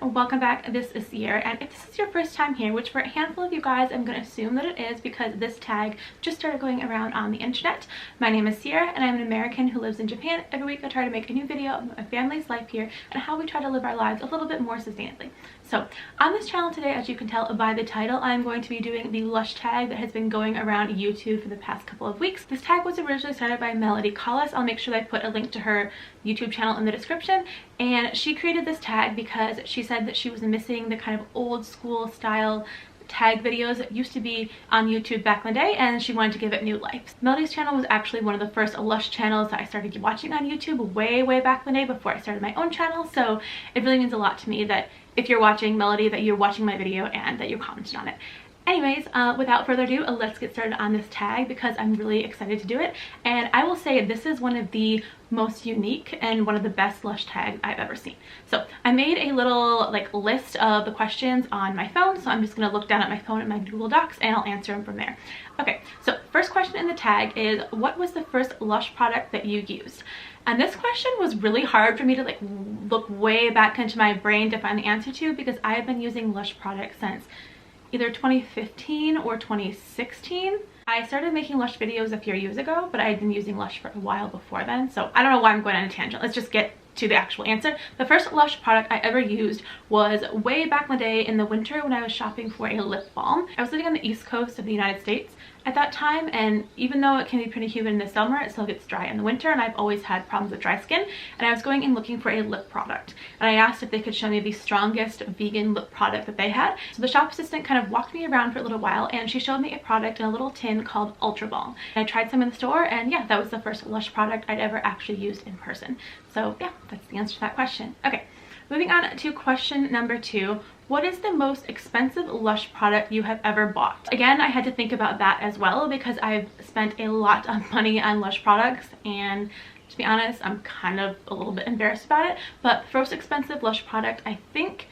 welcome back. This is Sierra, and if this is your first time here, which for a handful of you guys I'm going to assume that it is because this tag just started going around on the internet. My name is Sierra and I'm an American who lives in Japan. Every week I try to make a new video of my family's life here and how we try to live our lives a little bit more sustainably. So on this channel today, as you can tell by the title, I'm going to be doing the Lush tag that has been going around YouTube for the past couple of weeks. This tag was originally started by Melody Collis. I'll make sure that I put a link to her YouTube channel in the description, and she created this tag because she said that she was missing the kind of old school style tag videos that used to be on YouTube back in the day, and she wanted to give it new life. Melody's channel was actually one of the first Lush channels that I started watching on YouTube way back in the day before I started my own channel, so it really means a lot to me that if you're watching Melody, that you're watching my video and that you commented on it. Anyways, without further ado, let's get started on this tag because I'm really excited to do it. And I will say this is one of the most unique and one of the best Lush tags I've ever seen. So I made a little list of the questions on my phone, so I'm just going to look down at my phone at my Google Docs and I'll answer them from there. Okay, so first question in the tag is, what was the first Lush product that you used? And this question was really hard for me to look way back into my brain to find the answer to, because I have been using Lush products since either 2015 or 2016. I started making Lush videos a few years ago, but I had been using Lush for a while before then, so I don't know why I'm going on a tangent. Let's just get to the actual answer. The first Lush product I ever used was way back in the day in the winter when I was shopping for a lip balm. I was living on the east coast of the United States at that time, and even though it can be pretty humid in the summer, it still gets dry in the winter, and I've always had problems with dry skin, and I was going and looking for a lip product, and I asked if they could show me the strongest vegan lip product that they had. So the shop assistant kind of walked me around for a little while, and she showed me a product in a little tin called Ultra Balm. And I tried some in the store, and yeah, that was the first Lush product I'd ever actually used in person. So yeah, that's the answer to that question. Okay, moving on to question number 2. What is the most expensive Lush product you have ever bought? Again, I had to think about that as well because I've spent a lot of money on Lush products, and to be honest, I'm kind of a little bit embarrassed about it. But the most expensive Lush product, I think,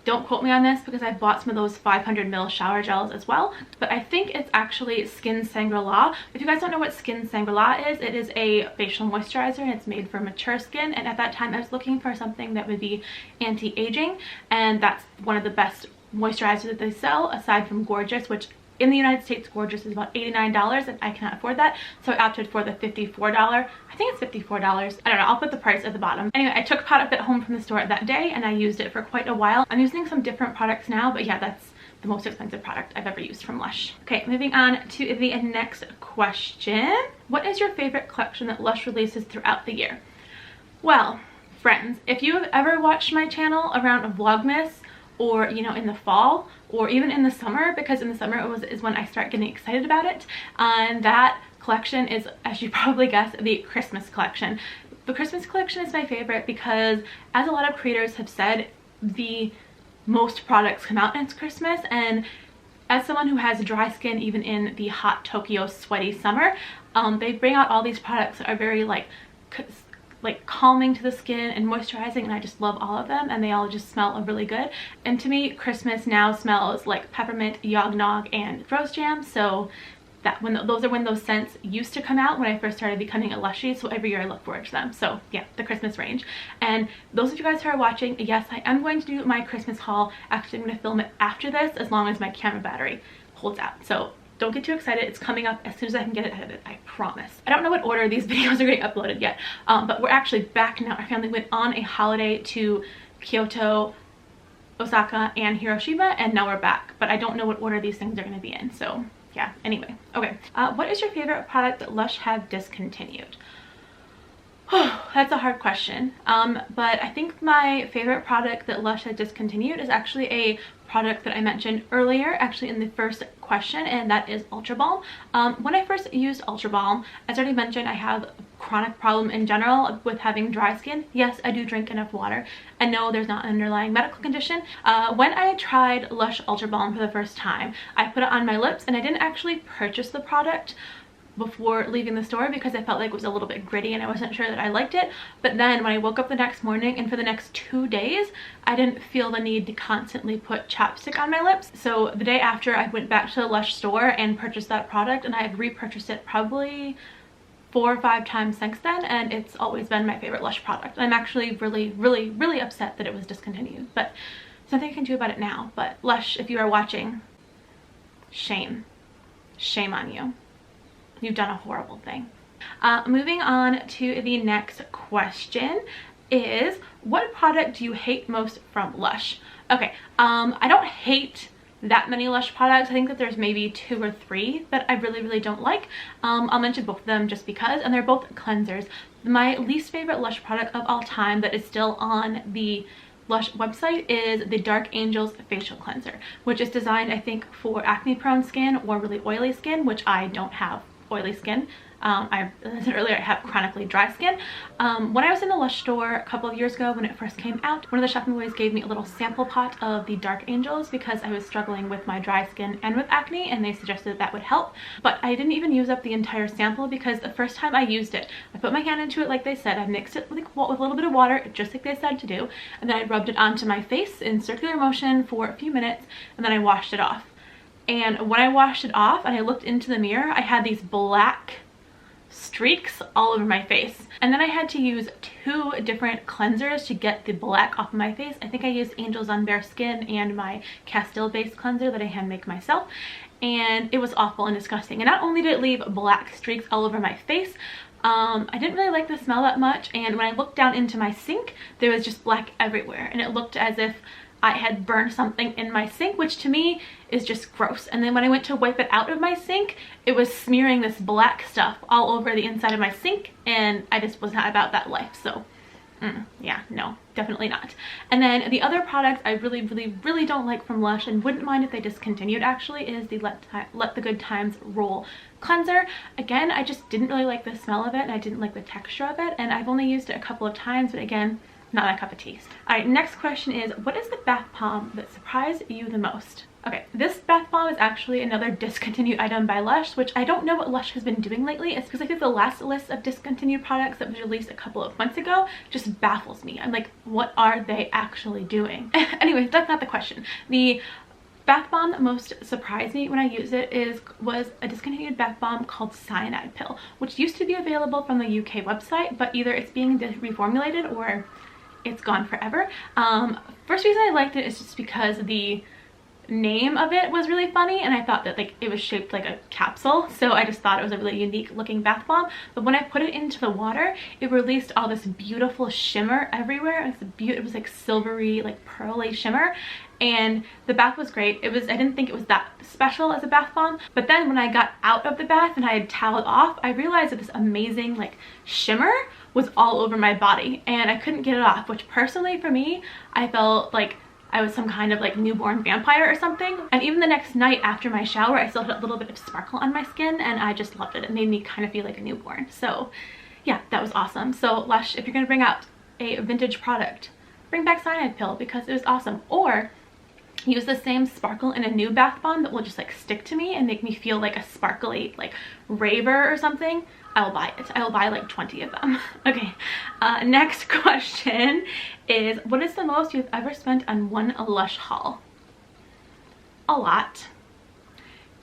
don't quote me on this because I bought some of those 500 ml shower gels as well, but I think it's actually Skin Shangri-La. If you guys don't know what Skin Shangri-La is, it is a facial moisturizer and it's made for mature skin, and at that time I was looking for something that would be anti-aging, and that's one of the best moisturizers that they sell aside from Gorgeous, which in the United States, Gorgeous is about $89 and I cannot afford that, so I opted for the $54. I think it's $54. I don't know, I'll put the price at the bottom. Anyway, I took a product of it home from the store that day and I used it for quite a while. I'm using some different products now, but yeah, that's the most expensive product I've ever used from Lush. Okay, moving on to the next question. What is your favorite collection that Lush releases throughout the year? Well, friends, if you have ever watched my channel around Vlogmas, or you know, in the fall, or even in the summer, because in the summer is when I start getting excited about it, and that collection is, as you probably guessed, the Christmas collection. The Christmas collection is my favorite because, as a lot of creators have said, the most products come out in Christmas, and as someone who has dry skin even in the hot Tokyo sweaty summer, they bring out all these products that are very like calming to the skin and moisturizing, and I just love all of them, and they all just smell really good. And to me, Christmas now smells like peppermint, yognog, and rose jam, so that those are when those scents used to come out when I first started becoming a Lushie, so every year I look forward to them. So yeah, the Christmas range. And those of you guys who are watching, yes, I am going to do my Christmas haul. Actually, I'm going to film it after this as long as my camera battery holds out, so don't get too excited. It's coming up as soon as I can get it edited, I promise. I don't know what order these videos are getting uploaded yet, but we're actually back now. Our family went on a holiday to Kyoto, Osaka, and Hiroshima, and now we're back. But I don't know what order these things are going to be in, so yeah, anyway. Okay, what is your favorite product that Lush have discontinued? That's a hard question, but I think my favorite product that Lush has discontinued is actually a product that I mentioned earlier, actually in the first question, and that is Ultra Balm. When I first used Ultra Balm, as I already mentioned, I have a chronic problem in general with having dry skin. Yes, I do drink enough water, and no, there's not an underlying medical condition. When I tried Lush Ultra Balm for the first time, I put it on my lips, and I didn't actually purchase the product before leaving the store because I felt like it was a little bit gritty and I wasn't sure that I liked it. But then when I woke up the next morning and for the next 2 days, I didn't feel the need to constantly put chapstick on my lips. So the day after, I went back to the Lush store and purchased that product, and I have repurchased it probably 4 or 5 times since then, and it's always been my favorite Lush product. I'm actually really upset that it was discontinued, but There's nothing I can do about it now, but Lush, if you are watching, shame. Shame on you. You've done a horrible thing. Moving on to the next question is, what product do you hate most from Lush? Okay, I don't hate that many Lush products. I think that there's maybe 2 or 3 that I really don't like. I'll mention both of them just because, and they're both cleansers. My least favorite Lush product of all time that is still on the Lush website is the Dark Angels facial cleanser, which is designed, I think, for acne prone skin or really oily skin, which I don't have oily skin. As I said earlier, I have chronically dry skin. When I was in the Lush store a couple of years ago when it first came out, one of the shopping boys gave me a little sample pot of the Dark Angels because I was struggling with my dry skin and with acne, and they suggested that would help. But I didn't even use up the entire sample because the first time I used it, I put my hand into it like they said, I mixed it with a little bit of water, just like they said to do, and then I rubbed it onto my face in circular motion for a few minutes, and then I washed it off. And when I washed it off and I looked into the mirror, I had these black streaks all over my face, and then I had to use 2 different cleansers to get the black off of my face. I think I used Angels on Bare Skin and my Castile based cleanser that I hand make myself, and it was awful and disgusting. And not only did it leave black streaks all over my face, I didn't really like the smell that much, and when I looked down into my sink, there was just black everywhere, and it looked as if I had burned something in my sink, which to me is just gross. And then when I went to wipe it out of my sink, it was smearing this black stuff all over the inside of my sink, and I just was not about that life. So yeah, no, definitely not. And then the other product I really don't like from Lush, and wouldn't mind if they discontinued actually, is the Let the Good Times Roll cleanser. Again, I just didn't really like the smell of it, and I didn't like the texture of it, and I've only used it a couple of times, but again, not my cup of tea. All right, next question is, what is the bath bomb that surprised you the most? Okay, this bath bomb is actually another discontinued item by Lush, which I don't know what Lush has been doing lately. It's because I think the last list of discontinued products that was released a couple of months ago just baffles me. I'm like, what are they actually doing? Anyways, that's not the question. The bath bomb that most surprised me when I used it was a discontinued bath bomb called Cyanide Pill, which used to be available from the UK website, but either it's being reformulated or it's gone forever. First reason I liked it is just because the name of it was really funny, and I thought that like it was shaped like a capsule, so I just thought it was a really unique looking bath bomb. But when I put it into the water, it released all this beautiful shimmer everywhere. It was like silvery, like pearly shimmer, and the bath was great. I didn't think it was that special as a bath bomb, but then when I got out of the bath and I had toweled off, I realized that this amazing like shimmer was all over my body, and I couldn't get it off, which personally for me, I felt like I was some kind of like newborn vampire or something. And even the next night after my shower, I still had a little bit of sparkle on my skin, and I just loved it. It made me kind of feel like a newborn. So yeah, that was awesome. So Lush, if you're gonna bring out a vintage product, bring back Cyanide Pill because it was awesome. Or use the same sparkle in a new bath bomb that will just like stick to me and make me feel like a sparkly like raver or something. I will buy it. I will buy like 20 of them. Okay, next question is, what is the most you've ever spent on one Lush haul? A lot.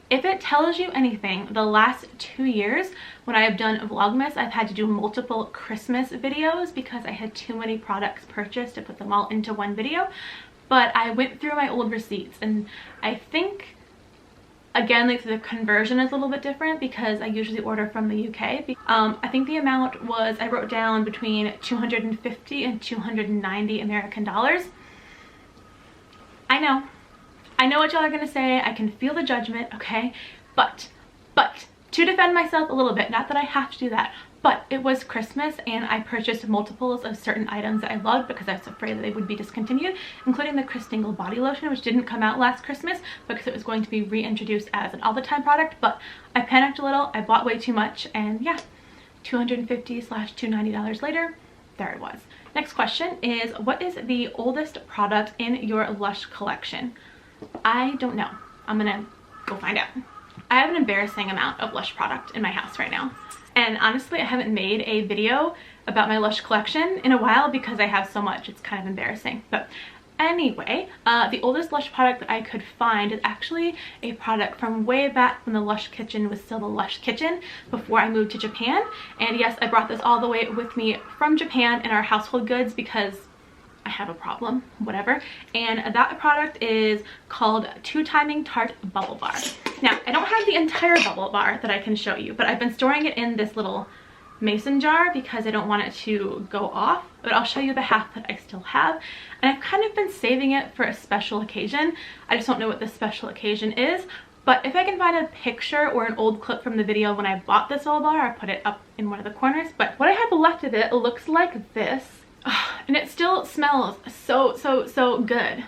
If it tells you anything, the last 2 years when I have done Vlogmas, I've had to do multiple Christmas videos because I had too many products purchased to put them all into one video. But I went through my old receipts, and I think, again, like the conversion is a little bit different because I usually order from the UK. I think the amount was, I wrote down between 250 and 290 American dollars. I know what y'all are gonna say. I can feel the judgment, okay? But to defend myself a little bit, not that I have to do that, but it was Christmas and I purchased multiples of certain items that I loved because I was afraid that they would be discontinued, including the Chris Dingle body lotion, which didn't come out last Christmas because it was going to be reintroduced as an all-the-time product. But I panicked a little, I bought way too much, and yeah, $250/$290 later, there it was. Next question is, what is the oldest product in your Lush collection? I don't know. I'm gonna go find out. I have an embarrassing amount of Lush product in my house right now. And honestly, I haven't made a video about my Lush collection in a while because I have so much. It's kind of embarrassing. But anyway, the oldest Lush product that I could find is actually a product from way back when the Lush kitchen was still the Lush kitchen before I moved to Japan. And yes, I brought this all the way with me from Japan in our household goods because I have a problem, whatever. And that product is called 2-Timing Tarte Bubble Bar. Now, I don't have the entire bubble bar that I can show you, but I've been storing it in this little mason jar because I don't want it to go off, but I'll show you the half that I still have. And I've kind of been saving it for a special occasion. I just don't know what the special occasion is, but if I can find a picture or an old clip from the video when I bought this bubble bar, I'll put it up in one of the corners. But what I have left of it looks like this. And it still smells so good.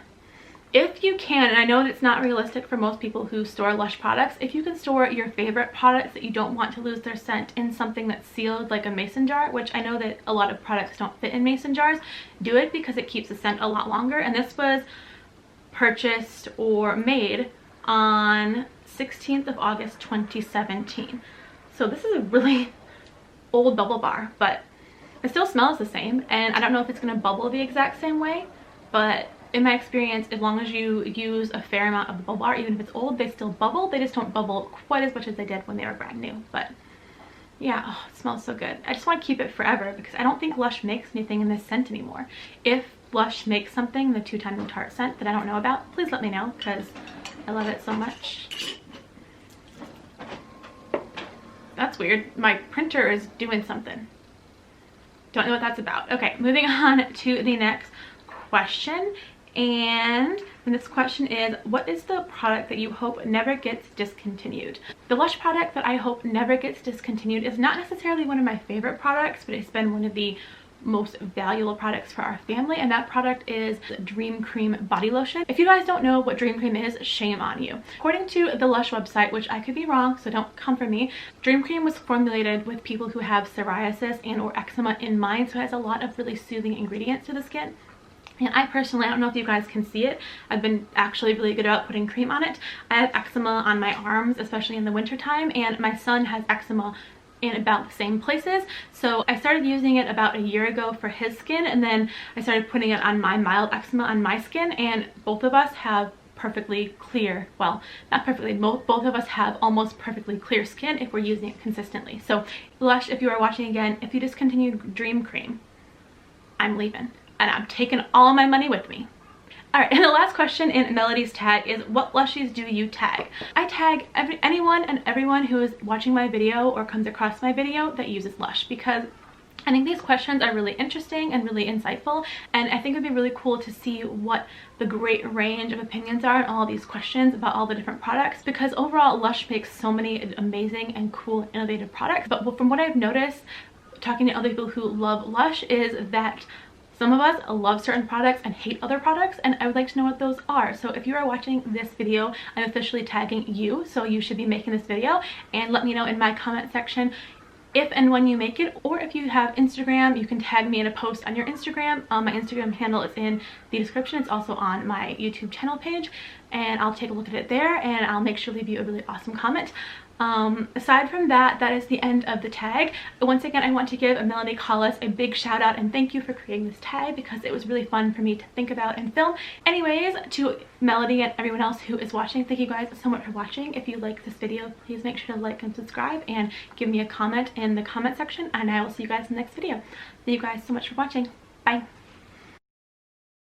If you can, and I know that it's not realistic for most people who store Lush products, if you can store your favorite products that you don't want to lose their scent in something that's sealed like a mason jar, which I know that a lot of products don't fit in mason jars, do it because it keeps the scent a lot longer. And this was purchased or made on 16th of August 2017. So this is a really old bubble bar, but it still smells the same, and I don't know if it's going to bubble the exact same way, but in my experience, as long as you use a fair amount of the bubble bar, even if it's old, they still bubble. They just don't bubble quite as much as they did when they were brand new. But yeah, oh, it smells so good. I just want to keep it forever because I don't think Lush makes anything in this scent anymore. If Lush makes something, the 2-Timing Tarte scent, that I don't know about, please let me know because I love it so much. That's weird. My printer is doing something. Don't know what that's about. Okay, moving on to the next question. And this question is, what is the product that you hope never gets discontinued? The Lush product that I hope never gets discontinued is not necessarily one of my favorite products, but it's been one of the most valuable products for our family, and that product is Dream Cream body lotion. If you guys don't know what Dream Cream is, shame on you. According to the Lush website, which I could be wrong, so don't come for me, Dream Cream was formulated with people who have psoriasis and or eczema in mind, so it has a lot of really soothing ingredients to the skin. And I personally, I don't know if you guys can see it, I've been actually really good about putting cream on it. I have eczema on my arms, especially in the winter time, and my son has eczema in about the same places, so I started using it about a year ago for his skin, and then I started putting it on my mild eczema on my skin, and both of us have perfectly clear, well, not perfectly, both of us have almost perfectly clear skin if we're using it consistently. So Lush, if you are watching again, if you discontinued Dream Cream, I'm leaving and I'm taking all of my money with me. Alright, and the last question in Melody's tag is, what Lushies do you tag? I tag anyone and everyone who is watching my video or comes across my video that uses Lush, because I think these questions are really interesting and really insightful, and I think it would be really cool to see what the great range of opinions are on all of these questions about all the different products, because overall Lush makes so many amazing and cool innovative products. But from what I've noticed talking to other people who love Lush is that some of us love certain products and hate other products, and I would like to know what those are. So if you are watching this video, I'm officially tagging you, so you should be making this video, and let me know in my comment section if and when you make it, or if you have Instagram, you can tag me in a post on your Instagram. My Instagram handle is in the description. It's also on my YouTube channel page, and I'll take a look at it there, and I'll make sure to leave you a really awesome comment. Aside from that, that is the end of the tag. Once again, I want to give Melody Collis a big shout out and thank you for creating this tag, because it was really fun for me to think about and film. Anyways, to Melody and everyone else who is watching, thank you guys so much for watching. If you like this video, please make sure to like and subscribe and give me a comment in the comment section, and I will see you guys in the next video. Thank you guys so much for watching. Bye.